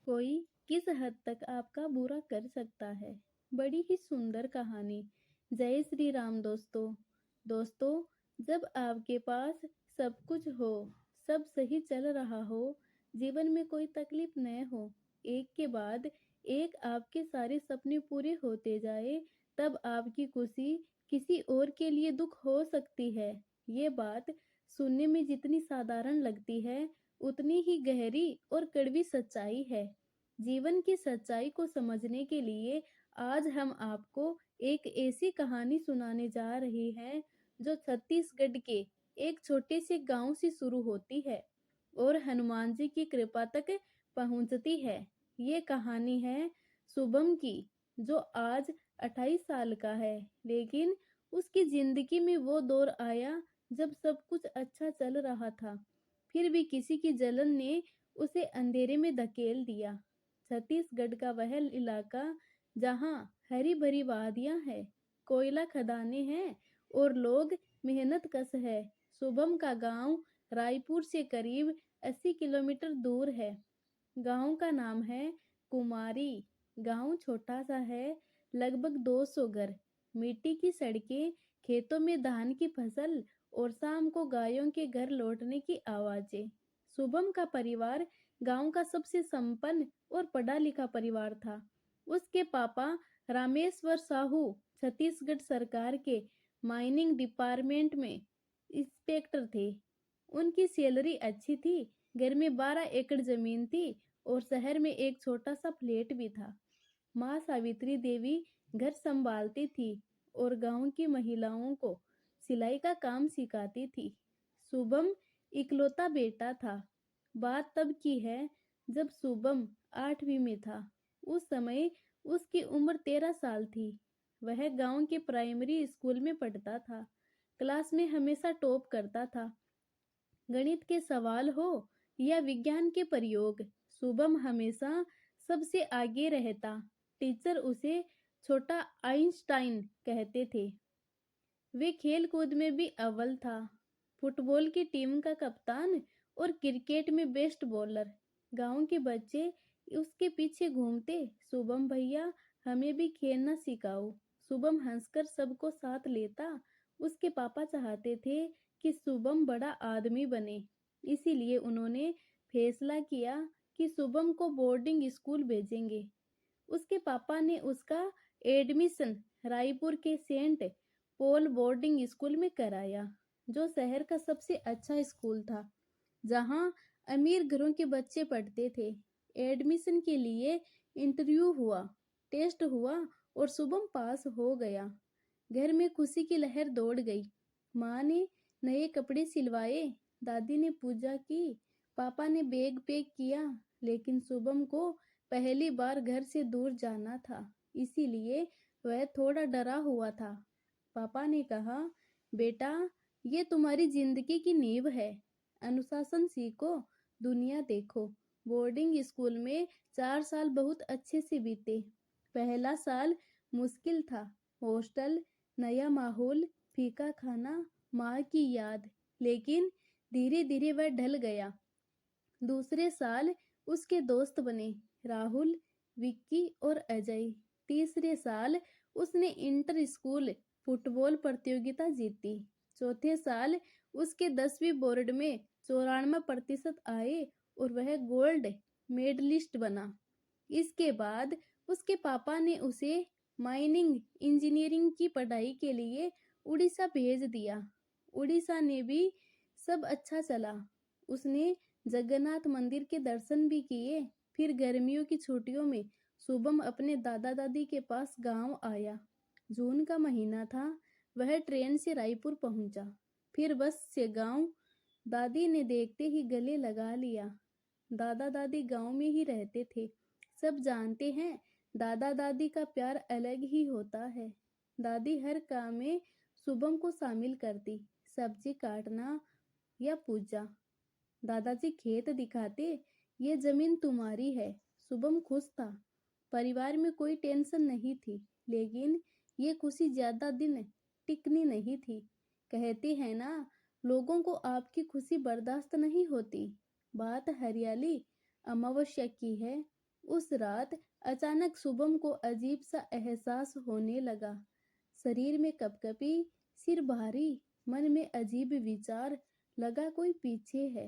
कोई किस हद तक आपका बुरा कर सकता है। बड़ी ही सुंदर कहानी। जय श्री राम दोस्तों। दोस्तों, जब आपके पास सब कुछ हो, सब सही चल रहा हो, जीवन में कोई तकलीफ न हो, एक के बाद एक आपके सारे सपने पूरे होते जाए, तब आपकी खुशी किसी और के लिए दुख हो सकती है। ये बात सुनने में जितनी साधारण लगती है, उतनी ही गहरी और कड़वी सच्चाई है। जीवन की सच्चाई को समझने के लिए आज हम आपको एक ऐसी कहानी सुनाने जा रहे हैं जो छत्तीसगढ़ के एक छोटे से गांव से शुरू होती है और हनुमान जी की कृपा तक पहुंचती है। ये कहानी है शुभम की, जो आज 28 साल का है, लेकिन उसकी जिंदगी में वो दौर आया जब सब कुछ अच्छा चल रहा था, फिर भी किसी की जलन ने उसे अंधेरे में धकेल दिया। छत्तीसगढ़ का वह इलाका जहाँ हरी भरी वादियां हैं, कोयला खदानें हैं और लोग मेहनत कश है। शुभम का गांव रायपुर से करीब 80 किलोमीटर दूर है। गांव का नाम है कुमारी। गांव छोटा सा है, लगभग 200 घर, मिट्टी की सड़कें, खेतों में धान की फसल और शाम को गायों के घर लौटने की आवाजें। शुभम का परिवार गांव का सबसे संपन्न और पढ़ा लिखा परिवार था। उसके पापा रामेश्वर साहू छत्तीसगढ़ सरकार के माइनिंग डिपार्टमेंट में इंस्पेक्टर थे। उनकी सैलरी अच्छी थी। घर में 12 एकड़ जमीन थी और शहर में एक छोटा सा फ्लैट भी था। माँ सावित्री देवी घर संभालती थी और गांव की महिलाओं को सिलाई का काम सिखाती थी। शुभम इकलौता बेटा था। बात तब की है जब शुभम 8वीं में था। उस समय उसकी उम्र 13 साल थी। वह गांव के प्राइमरी स्कूल में पढ़ता था। क्लास में हमेशा टॉप करता था। गणित के सवाल हो या विज्ञान के प्रयोग, शुभम हमेशा सबसे आगे रहता। टीचर उसे छोटा आइंस्टाइन कहते थे। वे खेल कूद में भी अव्वल था। फुटबॉल की टीम का कप्तान और क्रिकेट में बेस्ट बॉलर। गांव के बच्चे उसके पीछे घूमते, शुभम भैया हमें भी खेलना सिखाओ। शुभम हंसकर सबको साथ लेता। उसके पापा चाहते थे कि शुभम बड़ा आदमी बने, इसीलिए उन्होंने फैसला किया कि शुभम को बोर्डिंग स्कूल भेजेंगे। उसके पापा ने उसका एडमिशन रायपुर के सेंट पॉल बोर्डिंग स्कूल में कराया, जो शहर का सबसे अच्छा स्कूल था, जहां अमीर घरों के बच्चे पढ़ते थे। एडमिशन के लिए इंटरव्यू हुआ, टेस्ट हुआ और शुभम पास हो गया। घर में खुशी की लहर दौड़ गई। माँ ने नए कपड़े सिलवाए, दादी ने पूजा की, पापा ने बैग पैक किया। लेकिन शुभम को पहली बार घर से दूर जाना था, इसीलिए वह थोड़ा डरा हुआ था। पापा ने कहा, बेटा, ये तुम्हारी जिंदगी की नींव है। अनुशासन सीखो, दुनिया देखो। बोर्डिंग स्कूल में 4 साल बहुत अच्छे से बीते। पहला साल मुश्किल था। हॉस्टल, नया माहौल, फीका खाना, माँ की याद। लेकिन धीरे धीरे वह ढल गया। दूसरे साल उसके दोस्त बने, राहुल, विक्की और अजय। तीसरे साल उसने इंटर स्कूल फुटबॉल प्रतियोगिता जीती। चौथे साल उसके 10वीं बोर्ड में 94% आए और वह गोल्ड मेडलिस्ट बना। इसके बाद उसके पापा ने उसे माइनिंग इंजीनियरिंग की पढ़ाई के लिए उड़ीसा भेज दिया। उड़ीसा ने भी सब अच्छा चला। उसने जगन्नाथ मंदिर के दर्शन भी किए। फिर गर्मियों की छुट्टियों में शुभम अपने दादा दादी के पास गांव आया। जून का महीना था। वह ट्रेन से रायपुर पहुंचा, फिर बस से गांव। दादी ने देखते ही गले लगा लिया। दादा दादी गांव में ही रहते थे। सब जानते हैं, दादा दादी का प्यार अलग ही होता है। दादी हर काम में शुभम को शामिल करती, सब्जी काटना या पूजा। दादाजी खेत दिखाते, ये जमीन तुम्हारी है। शुभम खुश था। परिवार में कोई टेंशन नहीं थी, लेकिन ये खुशी ज्यादा दिन टिकनी नहीं थी। कहते हैं ना, लोगों को आपकी खुशी बर्दाश्त नहीं होती। बात हरियाली अमावस्या की है। उस रात अचानक शुभम को अजीब सा एहसास होने लगा। शरीर में कपकपी, सिर भारी, मन में अजीब विचार, लगा कोई पीछे है।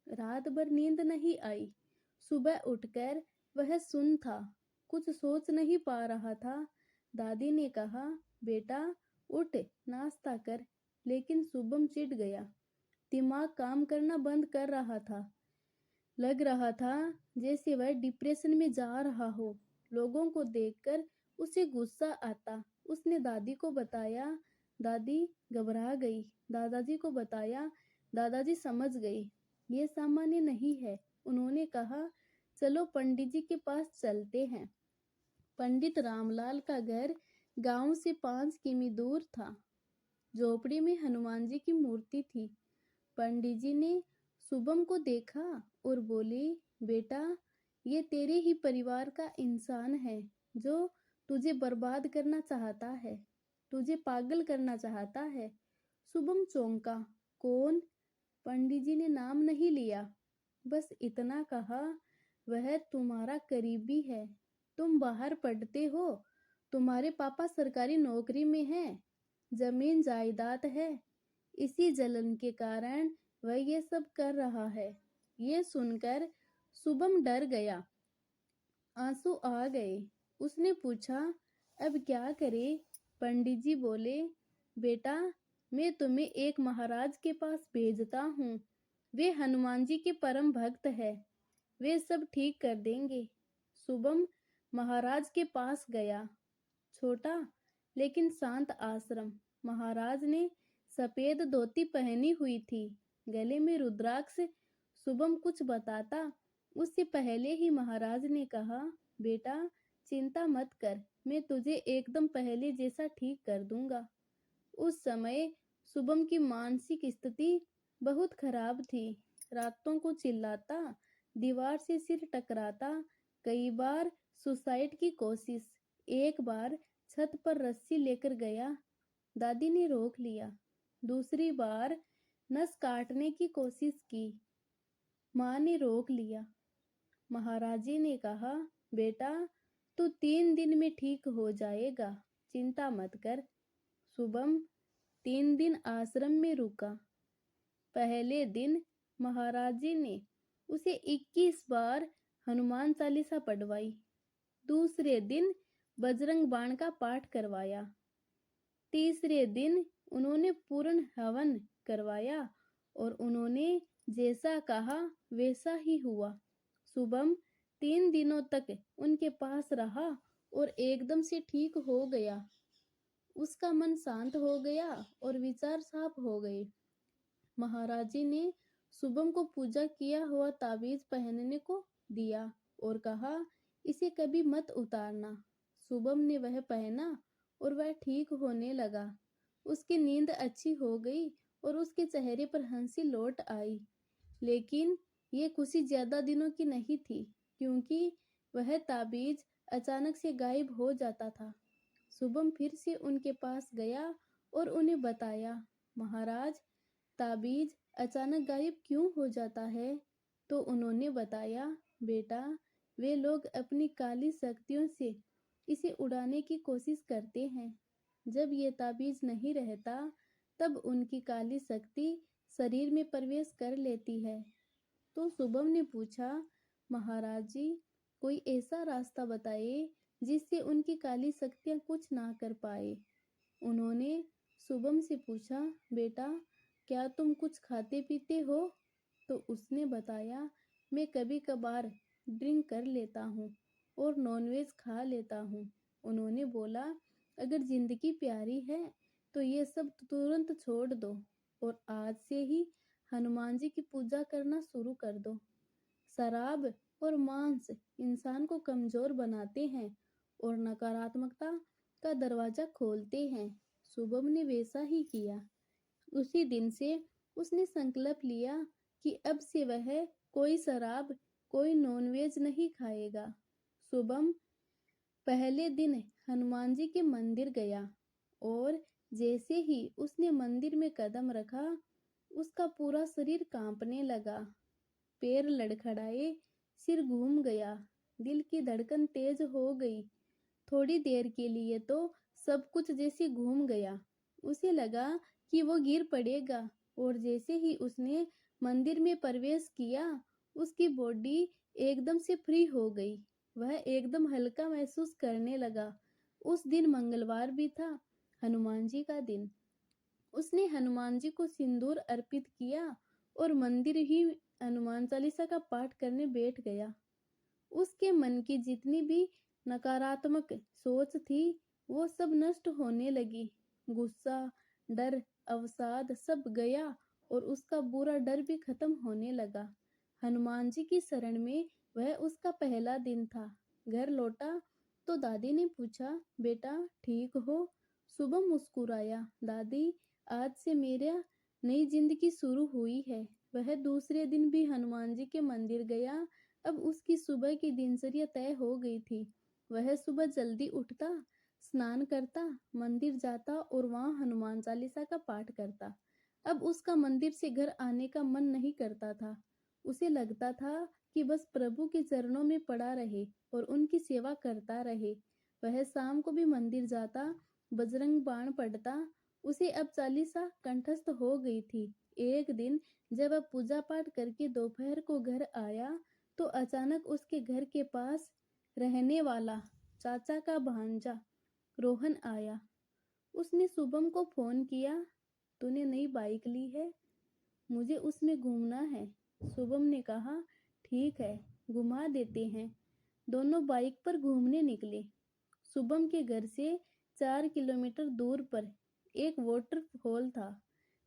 रात भर नींद नहीं आई। सुबह उठकर वह सुन्न था, कुछ सोच नहीं पा रहा था। दादी ने कहा, बेटा उठ, नाश्ता कर। लेकिन शुभम चिढ़ गया। दिमाग काम करना बंद कर रहा था। लग रहा था जैसे वह डिप्रेशन में जा रहा हो। लोगों को देखकर उसे गुस्सा आता। उसने दादी को बताया, दादी घबरा गई। दादाजी को बताया, दादाजी समझ गए ये सामान्य नहीं है। उन्होंने कहा, चलो पंडित जी के पास चलते हैं। पंडित रामलाल का घर गांव से 5 किमी दूर था। झोपड़ी में हनुमान जी की मूर्ति थी। पंडित जी ने शुभम को देखा और बोले, बेटा ये तेरे ही परिवार का इंसान है जो तुझे बर्बाद करना चाहता है, तुझे पागल करना चाहता है। शुभम चौंका। कौन? पंडित जी ने नाम नहीं लिया, बस इतना कहा, वह तुम्हारा करीबी है। तुम बाहर पढ़ते हो, तुम्हारे पापा सरकारी नौकरी में हैं, जमीन जायदाद है। इसी जलन के कारण वह ये सब कर रहा है। ये सुनकर शुभम डर गया, आंसू आ गए। उसने पूछा, अब क्या करे? पंडित जी बोले, बेटा मैं तुम्हें एक महाराज के पास भेजता हूँ। वे हनुमान जी के परम भक्त है, वे सब ठीक कर देंगे। शुभम महाराज के पास गया। छोटा लेकिन शांत आश्रम। महाराज ने सफेद धोती पहनी हुई थी, गले में रुद्राक्ष। शुभम कुछ बताता उससे पहले ही महाराज ने कहा, बेटा चिंता मत कर, मैं तुझे एकदम पहले जैसा ठीक कर दूंगा। उस समय शुभम की मानसिक स्थिति बहुत खराब थी। रातों को चिल्लाता, दीवार से सिर टकराता, कई बार सुसाइड की कोशिश। एक बार छत पर रस्सी लेकर गया, दादी ने रोक लिया। दूसरी बार नस काटने की कोशिश की, माँ ने रोक लिया। महाराजी ने कहा, बेटा तू 3 दिन में ठीक हो जाएगा, चिंता मत कर। शुभम 3 दिन आश्रम में रुका। पहले दिन महाराजी ने उसे 21 बार हनुमान चालीसा पढ़वाई। दूसरे दिन बजरंग बाण का पाठ करवाया। तीसरे दिन उन्होंने पूर्ण हवन करवाया और उन्होंने जैसा कहा वैसा ही हुआ। शुभम 3 दिनों तक उनके पास रहा और एकदम से ठीक हो गया। उसका मन शांत हो गया और विचार साफ हो गए। महाराज जी ने शुभम को पूजा किया हुआ ताबीज पहनने को दिया और कहा, इसे कभी मत उतारना। शुभम ने वह पहना और वह ठीक होने लगा। उसकी नींद अच्छी हो गई और उसके चेहरे पर हंसी लौट आई। लेकिन ये खुशी ज्यादा दिनों की नहीं थी, क्योंकि वह ताबीज अचानक से गायब हो जाता था। शुभम फिर से उनके पास गया और उन्हें बताया, महाराज ताबीज अचानक गायब क्यों हो जाता है? तो उन्होंने बताया, बेटा वे लोग अपनी काली शक्तियों से इसे उड़ाने की कोशिश करते हैं। जब ये ताबीज नहीं रहता तब उनकी काली शक्ति शरीर में प्रवेश कर लेती है। तो शुभम ने पूछा, महाराज जी कोई ऐसा रास्ता बताइए जिससे उनकी काली शक्तियां कुछ ना कर पाए। उन्होंने शुभम से पूछा, बेटा क्या तुम कुछ खाते पीते हो? तो उसने बताया, मैं कभी कभार ड्रिंक कर लेता हूँ और नॉनवेज खा लेता हूँ। उन्होंने बोला, अगर जिंदगी प्यारी है तो ये सब तुरंत छोड़ दो और आज से ही हनुमान जी की पूजा करना शुरू कर दो। शराब और मांस इंसान को कमजोर बनाते हैं और नकारात्मकता का दरवाजा खोलते हैं। शुभम ने वैसा ही किया। उसी दिन से उसने संकल्प लिया कि अब से वह कोई शराब, कोई नॉनवेज नहीं खाएगा। शुभम पहले दिन हनुमान जी के मंदिर गया और जैसे ही उसने मंदिर में कदम रखा, उसका पूरा शरीर कांपने लगा। पैर लड़खड़ाए, सिर घूम गया। दिल की धड़कन तेज हो गई। थोड़ी देर के लिए तो सब कुछ जैसे घूम गया। उसे लगा कि वो गिर पड़ेगा और जैसे ही उसने मंदिर में प्रवेश किया, उसकी बॉडी एकदम से फ्री हो गई। वह एकदम हल्का महसूस करने लगा। उस दिन मंगलवार भी था, हनुमान जी का दिन। उसने हनुमान जी को सिंदूर अर्पित किया और मंदिर ही हनुमान चालीसा का पाठ करने बैठ गया। उसके मन की जितनी भी नकारात्मक सोच थी, वो सब नष्ट होने लगी। गुस्सा, डर, अवसाद सब गया और उसका बुरा डर भी खत्म होने लगा। हनुमान जी की शरण में वह उसका पहला दिन था। घर लौटा तो दादी ने पूछा, बेटा ठीक हो? शुभम मुस्कुराया, दादी आज से मेरा नई जिंदगी शुरू हुई है। वह दूसरे दिन भी हनुमान जी के मंदिर गया। अब उसकी सुबह की दिनचर्या तय हो गई थी। वह सुबह जल्दी उठता, स्नान करता, मंदिर जाता और वहां हनुमान चालीसा का पाठ करता। अब उसका मंदिर से घर आने का मन नहीं करता था। उसे लगता था कि बस प्रभु के चरणों में पड़ा रहे और उनकी सेवा करता रहे। वह शाम को भी मंदिर जाता, बजरंग बाण पढ़ता। उसे अब चालीसा कंठस्थ हो गई थी। एक दिन जब वह पूजा पाठ करके दोपहर को घर आया, तो अचानक उसके घर के पास रहने वाला चाचा का भांजा रोहन आया। उसने शुभम को फोन किया, तूने नई बाइक ली है, मुझे उसमें घूमना है। शुभम ने कहा, ठीक है, घुमा देते हैं। दोनों बाइक पर घूमने निकले। शुभम के घर से 4 किलोमीटर दूर पर एक वाटरफॉल था।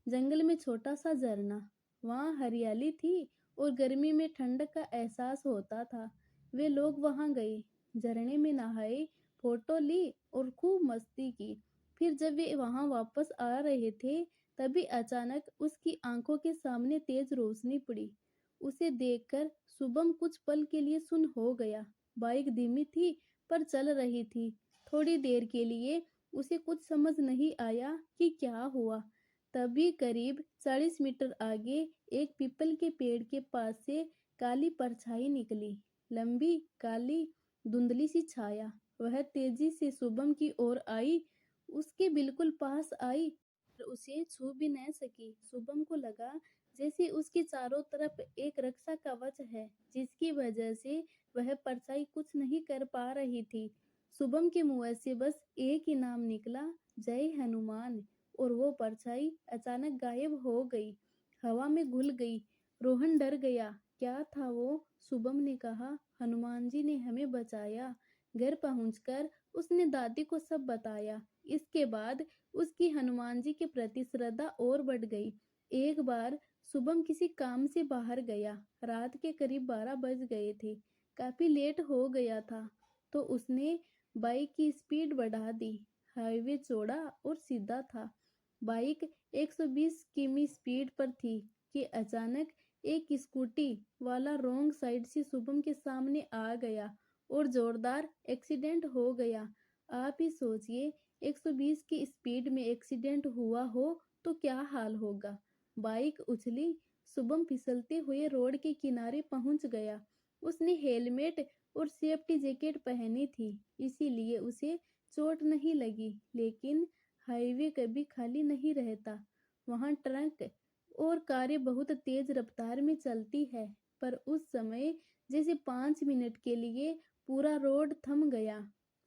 जंगल में छोटा सा झरना। वहाँ हरियाली थी और गर्मी में ठंडक का एहसास होता था। वे लोग वहाँ गए, झरने में नहाए, फोटो ली और खूब मस्ती की। फिर जब वे वहाँ वापस आ रहे थे, तभी अचानक उसकी आंखों के सामने तेज रोशनी पड़ी। उसे देखकर शुभम कुछ पल के लिए सुन्न हो गया। बाइक धीमी थी पर चल रही थी। थोड़ी देर के लिए उसे कुछ समझ नहीं आया कि क्या हुआ। तभी करीब 40 मीटर आगे एक पीपल के पेड़ के पास से काली परछाई निकली। लंबी, काली, धुंधली सी छाया। वह तेजी से शुभम की ओर आई, उसके बिल्कुल पास आई पर उसे छू भी न सकी। शुभम को लगा जैसे उसके चारों तरफ एक रक्षा कवच है, जिसकी वजह से वह परछाई कुछ नहीं कर पा रही थी। शुभम के मुंह से बस एक ही नाम निकला, जय हनुमान, और वो परछाई अचानक गायब हो गई, हवा में घुल गई। रोहन डर गया। क्या था वो? शुभम ने कहा, हनुमान जी ने हमें बचाया। घर पहुंचकर उसने दादी को सब बताया। इसके बाद उसकी हनुमान जी के प्रति श्रद्धा और बढ़ गई। एक बार शुभम किसी काम से बाहर गया। रात के करीब 12 बज गए थे। काफी लेट हो गया था, तो उसने बाइक की स्पीड बढ़ा दी। हाईवे चौड़ा और सीधा था। बाइक 120 किमी स्पीड पर थी कि अचानक एक स्कूटी वाला रोंग साइड से शुभम के सामने आ गया और जोरदार एक्सीडेंट हो गया। आप ही सोचिए, 120 की स्पीड में एक्सीडेंट हुआ हो तो क्या हाल होगा। बाइक उछली, शुभम फिसलते हुए रोड के किनारे पहुंच गया। उसने हेलमेट और सेफ्टी जैकेट पहनी थी, इसीलिए उसे चोट नहीं लगी। लेकिन हाईवे कभी खाली नहीं रहता। वहाँ ट्रक और कारें बहुत तेज रफ्तार में चलती है। पर उस समय जैसे 5 मिनट के लिए पूरा रोड थम गया।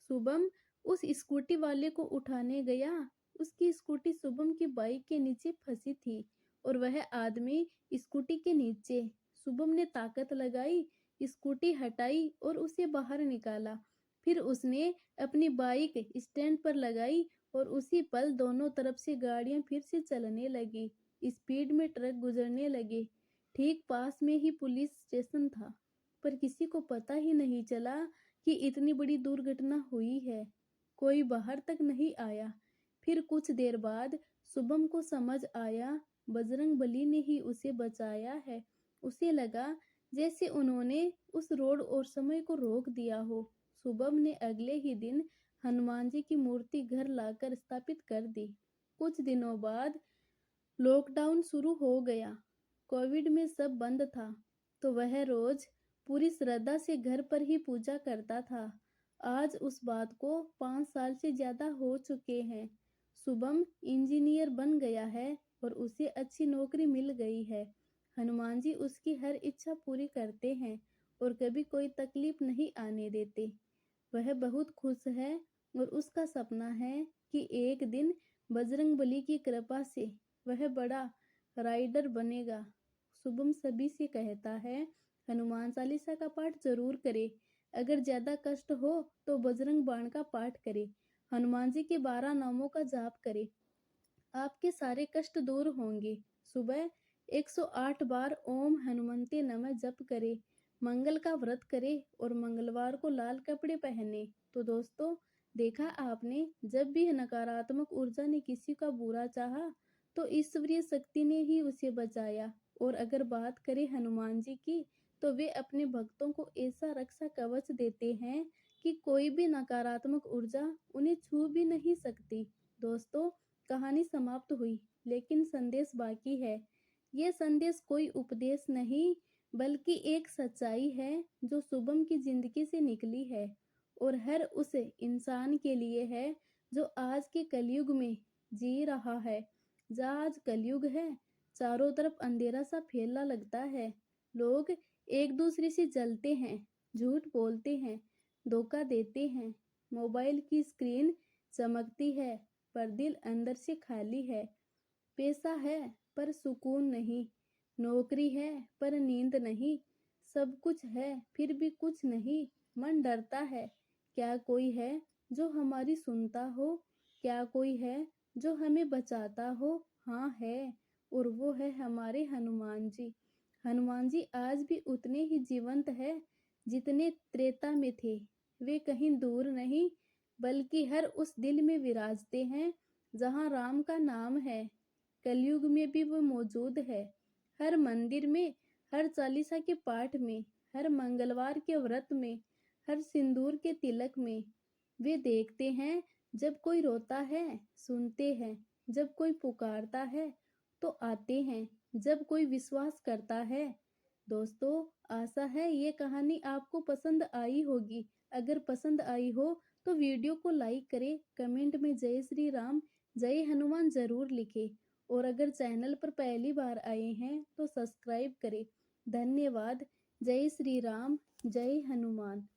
शुभम उस स्कूटी वाले को उठाने गया। उसकी स्कूटी शुभम की बाइक के नीचे फंसी थी और वह आदमी स्कूटी के नीचे। शुभम ने ताकत लगाई, स्कूटी हटाई और उसे बाहर निकाला। फिर उसने अपनी बाइक स्टैंड पर लगाई और उसी पल दोनों तरफ से गाड़ियां फिर से चलने लगी। स्पीड में ट्रक गुजरने लगे। ठीक पास में ही पुलिस स्टेशन था, पर किसी को पता ही नहीं चला कि इतनी बड़ी दुर्घटना हुई है। कोई बाहर तक नहीं आया। फिर कुछ देर बाद शुभम को समझ आया, बजरंग बली ने ही उसे बचाया है। उसे लगा जैसे उन्होंने उस रोड और समय को रोक दिया हो। शुभम ने अगले ही दिन हनुमान जी की मूर्ति घर लाकर स्थापित कर दी। कुछ दिनों बाद लॉकडाउन शुरू हो गया। कोविड में सब बंद था, तो वह रोज पूरी श्रद्धा से घर पर ही पूजा करता था। आज उस बात को 5 साल से ज़्यादा हो चुके हैं। शुभम इंजीनियर बन गया है और उसे अच्छी नौकरी मिल गई है। हनुमान जी उसकी हर इच्छा पूरी करते हैं और कभी कोई तकलीफ नहीं आने देते। वह बहुत खुश है और उसका सपना है कि एक दिन बजरंगबली की कृपा से वह बड़ा राइडर बनेगा। शुभम सभी से कहता है, हनुमान चालीसा का पाठ जरूर करे। अगर ज्यादा कष्ट हो तो बजरंग बाण का पाठ करे। हनुमान जी के 12 नामों का जाप करे। आपके सारे कष्ट दूर होंगे। सुबह 108 बार ओम हनुमंते नमः जप करे। मंगल का व्रत करे और मंगलवार को लाल कपड़े पहने। तो दोस्तों, देखा आपने, जब भी नकारात्मक ऊर्जा ने किसी का बुरा चाहा तो ईश्वरीय शक्ति ने ही उसे बचाया। और अगर बात करें हनुमान जी की, तो वे अपने भक्तों को ऐसा रक्षा कवच देते हैं कि कोई भी नकारात्मक ऊर्जा उन्हें छू भी नहीं सकती। दोस्तों, कहानी समाप्त हुई, लेकिन संदेश बाकी है। ये संदेश कोई उपदेश नहीं, बल्कि एक सच्चाई है जो शुभम की जिंदगी से निकली है और हर उस इंसान के लिए है जो आज के कलयुग में जी रहा है। जहाँ आज कलयुग है, चारों तरफ अंधेरा सा फैला लगता है। लोग एक दूसरे से जलते हैं, झूठ बोलते हैं, धोखा देते हैं। मोबाइल की स्क्रीन चमकती है पर दिल अंदर से खाली है। पैसा है पर सुकून नहीं, नौकरी है पर नींद नहीं, सब कुछ है फिर भी कुछ नहीं। मन डरता है, क्या कोई है जो हमारी सुनता हो? क्या कोई है जो हमें बचाता हो? हाँ है, और वो है हमारे हनुमान जी। हनुमान जी आज भी उतने ही जीवंत है जितने त्रेता में थे। वे कहीं दूर नहीं, बल्कि हर उस दिल में विराजते हैं जहाँ राम का नाम है। कलयुग में भी वो मौजूद है। हर मंदिर में, हर चालीसा के पाठ में, हर मंगलवार के व्रत में, हर सिंदूर के तिलक में। वे देखते हैं, जब कोई रोता है सुनते हैं, जब कोई पुकारता है तो आते हैं, जब कोई विश्वास करता है। दोस्तों, आशा है ये कहानी आपको पसंद आई होगी। अगर पसंद आई हो तो वीडियो को लाइक करें, कमेंट में जय श्री राम, जय हनुमान जरूर लिखें और अगर चैनल पर पहली बार आए हैं तो सब्सक्राइब करें। धन्यवाद। जय श्री राम, जय हनुमान।